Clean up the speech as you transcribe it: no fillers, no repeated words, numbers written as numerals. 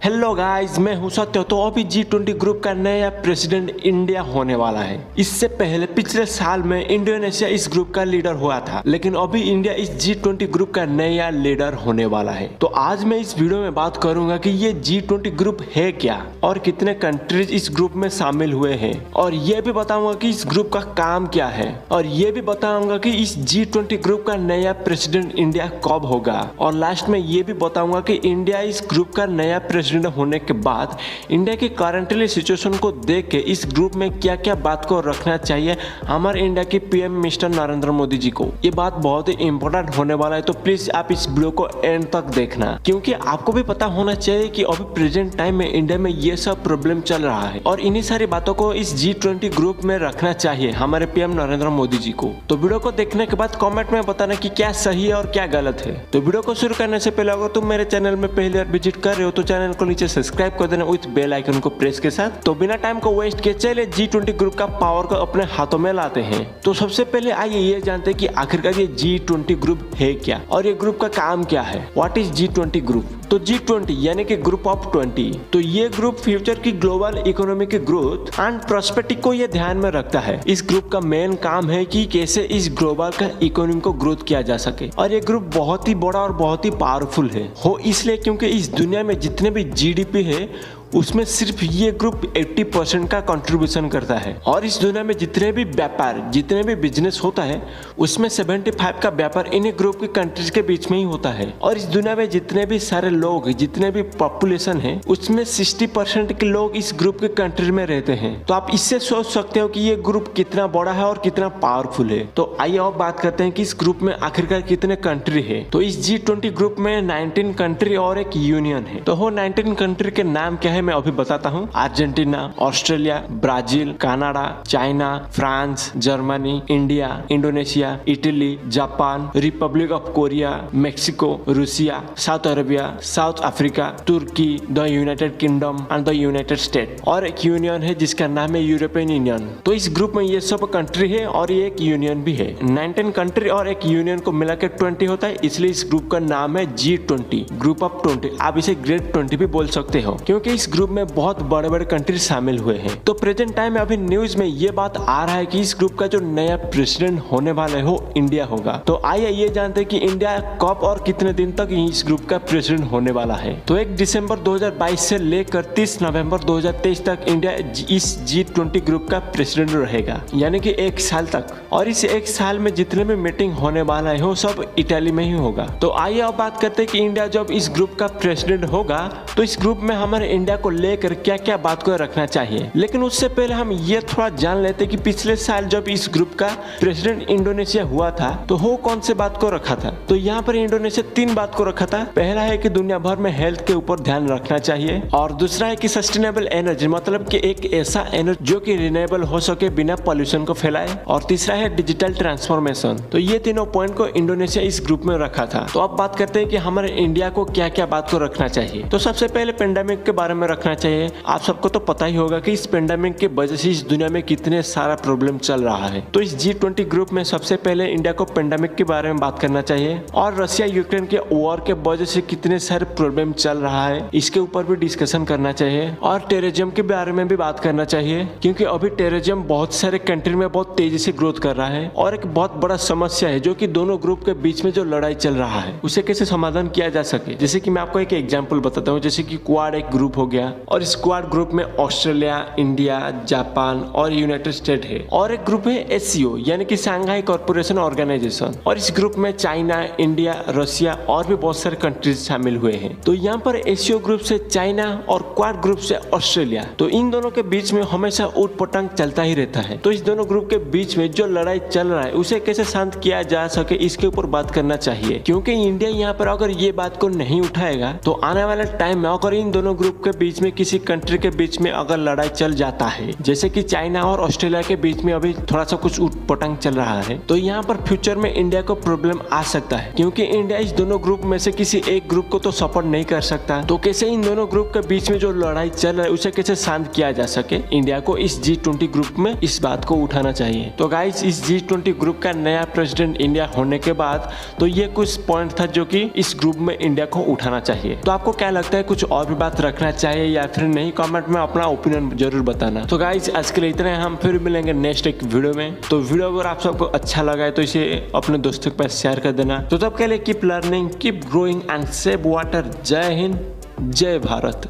Hello guys, मैं हूं सत्य। तो अभी G20 ग्रुप का नया प्रेसिडेंट इंडिया होने वाला है। इससे पहले पिछले साल में इंडोनेशिया इस ग्रुप का लीडर हुआ था, लेकिन अभी इंडिया इस G20 ग्रुप का नया लीडर होने वाला है। तो आज मैं इस वीडियो में बात करूंगा कि ये G20 ग्रुप है क्या और कितने कंट्रीज इस ग्रुप में शामिल हुए हैं, और ये भी बताऊंगा कि इस ग्रुप का काम क्या है, और ये भी बताऊंगा कि इस G20 ग्रुप का नया प्रेसिडेंट इंडिया कब होगा, और लास्ट में ये भी बताऊंगा कि इंडिया इस ग्रुप का नया प्रेसिडेंट होने के बाद इंडिया की करंटली सिचुएशन को देख के इस ग्रुप में क्या क्या बात को रखना चाहिए हमारे इंडिया के पीएम मिस्टर नरेंद्र मोदी जी को। ये बात बहुत ही इंपॉर्टेंट होने वाला है, तो प्लीज आप इस वीडियो को एंड तक देखना, क्योंकि आपको भी पता होना चाहिए कि अभी प्रेजेंट टाइम में इंडिया में ये सब प्रॉब्लम चल रहा है, और इन्हीं सारी बातों को इस G20 ग्रुप में रखना चाहिए हमारे पीएम नरेंद्र मोदी जी को। तो वीडियो को देखने के बाद कमेंट में बताना कि क्या सही है और क्या गलत है। तो वीडियो को शुरू करने से पहले अगर तुम मेरे चैनल में पहली बार विजिट कर रहे हो तो चैनल को नीचे सब्सक्राइब कर देना विथ बेल आइकन को प्रेस के साथ। तो बिना टाइम को वेस्ट किए चलिए G20 ग्रुप का पावर को अपने हाथों में लाते हैं। तो सबसे पहले आइए ये जानते हैं कि आखिरकार ये G20 ग्रुप है क्या और ये ग्रुप का काम क्या है। What is G20 group? तो G20 यानी कि ग्रुप ऑफ 20, तो ये ग्रुप फ्यूचर की ग्लोबल इकोनॉमी की ग्रोथ एंड प्रोस्पेरिटी को ये ध्यान में रखता है। इस ग्रुप का मेन काम है कि कैसे इस ग्लोबल का इकोनॉमी को ग्रोथ किया जा सके, और ये ग्रुप बहुत ही बड़ा और बहुत ही पावरफुल है हो इसलिए क्योंकि इस दुनिया में जितने भी जीडीपी है उसमें सिर्फ ये ग्रुप 80% का कंट्रीब्यूशन करता है, और इस दुनिया में जितने भी व्यापार जितने भी बिजनेस होता है उसमें 75 का व्यापार इन्हीं ग्रुप की कंट्रीज के बीच में ही होता है, और इस दुनिया में जितने भी सारे लोग जितने भी पॉपुलेशन है उसमें 60% के लोग इस ग्रुप के कंट्री में रहते हैं। तो आप इससे सोच सकते हो कि ये ग्रुप कितना बड़ा है और कितना पावरफुल है। तो आइए अब बात करते हैं कि इस ग्रुप में आखिरकार कितने कंट्री है। तो इस G20 ग्रुप में 19 कंट्री और एक यूनियन है। तो वो 19 कंट्री के नाम क्या है मैं अभी बताता हूँ। Argentina, Australia, Brazil, Canada, China, France, Germany, India, Indonesia, Italy, Japan, Republic of Korea, Mexico, Russia, South Arabia, South Africa, Turkey, the United Kingdom and the United State, और एक यूनियन है जिसका नाम है यूरोपियन यूनियन। तो इस group में ये सब कंट्री है और ये एक यूनियन भी है। 19 कंट्री और एक यूनियन को मिलाकर 20 होता है, इसलिए इस ग्रुप का नाम है G20, ग्रुप ऑफ 20। आप इसे ग्रेट 20 भी बोल सकते हो, क्योंकि इस ग्रुप में बहुत बड़े बड़े कंट्री शामिल हुए हैं। तो प्रेजेंट टाइम में अभी न्यूज में ये बात आ रहा है कि इस ग्रुप का जो नया प्रेसिडेंट होने वाला है वो इंडिया होगा। तो आइए ये जानते हैं कि इंडिया कब और कितने दिन तक इस ग्रुप का प्रेसिडेंट होने वाला है। तो 1 दिसंबर 2022 से लेकर 30 नवंबर 2023 तक इंडिया इस G20 ग्रुप का प्रेसिडेंट रहेगा, यानी कि 1 साल तक। और इस 1 साल में जितने भी मीटिंग होने वाला है वो सब इटली में ही होगा। तो आइए अब बात करते हैं कि इंडिया जब इस ग्रुप का प्रेसिडेंट होगा तो इस ग्रुप में हमारे इंडिया को लेकर क्या क्या बात को रखना चाहिए। लेकिन उससे पहले हम ये थोड़ा जान लेते हैं कि पिछले साल जब इस ग्रुप का प्रेसिडेंट इंडोनेशिया हुआ था तो वो कौन से बात को रखा था। तो यहाँ पर इंडोनेशिया 3 बात को रखा था। पहला है कि दुनिया भर में हेल्थ के ऊपर ध्यान रखना चाहिए, और दूसरा है कि सस्टेनेबल एनर्जी, मतलब कि एक ऐसा एनर्जी जो कि रिन्यूएबल हो सके बिना पॉल्यूशन को फैलाए, और तीसरा है डिजिटल ट्रांसफॉर्मेशन। तो ये तीनों पॉइंट को इंडोनेशिया इस ग्रुप में रखा था। तो अब बात करते हैं कि हमारे इंडिया को क्या क्या बात को रखना चाहिए। तो सबसे पहले पेंडेमिक के बारे में रखना चाहिए। आप सबको तो पता ही होगा कि इस पेंडेमिक की वजह से इस दुनिया में कितने सारा प्रॉब्लम चल रहा है। तो इस G20 ग्रुप में सबसे पहले इंडिया को पेंडेमिक के बारे में बात करना चाहिए, और रशिया यूक्रेन के वॉर के वजह से कितने सारे प्रॉब्लम चल रहा है इसके ऊपर भी डिस्कशन करना चाहिए, और टेररिज्म के बारे में भी बात करना चाहिए, क्योंकि अभी टेररिज्म बहुत सारे कंट्री में बहुत तेजी से ग्रोथ कर रहा है, और एक बहुत बड़ा समस्या है जो कि दोनों ग्रुप के बीच में जो लड़ाई चल रहा है उसे कैसे समाधान किया जा सके। जैसे कि मैं आपको एक एग्जाम्पल बताता हूँ, जैसे कि क्वाड एक ग्रुप हो गया, और इस क्वाड ग्रुप में ऑस्ट्रेलिया, इंडिया, जापान और यूनाइटेड स्टेट है, और एक ग्रुप है SCO यानी कि शंघाई कॉर्पोरेशन ऑर्गेनाइजेशन, और इस ग्रुप में चाइना, इंडिया, रशिया और भी बहुत सारे कंट्रीज शामिल हुए हैं। तो यहाँ पर SCO ग्रुप से चाइना और क्वाड ग्रुप से ऑस्ट्रेलिया, तो इन दोनों के बीच में हमेशा ऊट पटांग चलता ही रहता है। तो इस दोनों ग्रुप के बीच में जो लड़ाई चल रहा है उसे कैसे शांत किया जा सके इसके ऊपर बात करना चाहिए, क्योंकि इंडिया यहाँ पर अगर ये बात को नहीं उठाएगा तो आने वाले टाइम में अगर इन दोनों ग्रुप के बीच में किसी कंट्री के बीच में अगर लड़ाई चल जाता है, जैसे कि चाइना और ऑस्ट्रेलिया के बीच में अभी थोड़ा सा कुछ उटपटांग चल रहा है, तो यहाँ पर फ्यूचर में इंडिया को प्रॉब्लम आ सकता है, क्योंकि इंडिया इस दोनों ग्रुप में से किसी एक ग्रुप को तो सपोर्ट नहीं कर सकता। तो कैसे इन दोनों ग्रुप के बीच में जो लड़ाई चल रहा है उसे कैसे शांत किया जा सके, इंडिया को इस G20 ग्रुप में इस बात को उठाना चाहिए। तो गाइस, इस G20 ग्रुप का नया प्रेसिडेंट इंडिया होने के बाद तो ये कुछ पॉइंट था जो कि इस ग्रुप में इंडिया को उठाना चाहिए। तो आपको क्या लगता है, कुछ और भी बात रखना चाहिए या फिर नहीं? कमेंट में अपना ओपिनियन जरूर बताना। तो गाइस, आज के लिए इतना है, हम फिर मिलेंगे नेक्स्ट एक वीडियो में। तो वीडियो अगर आप सबको अच्छा लगा है तो इसे अपने दोस्तों के पास शेयर कर देना। तो तब के लिए keep learning, keep growing and save water. जय हिंद, जय भारत।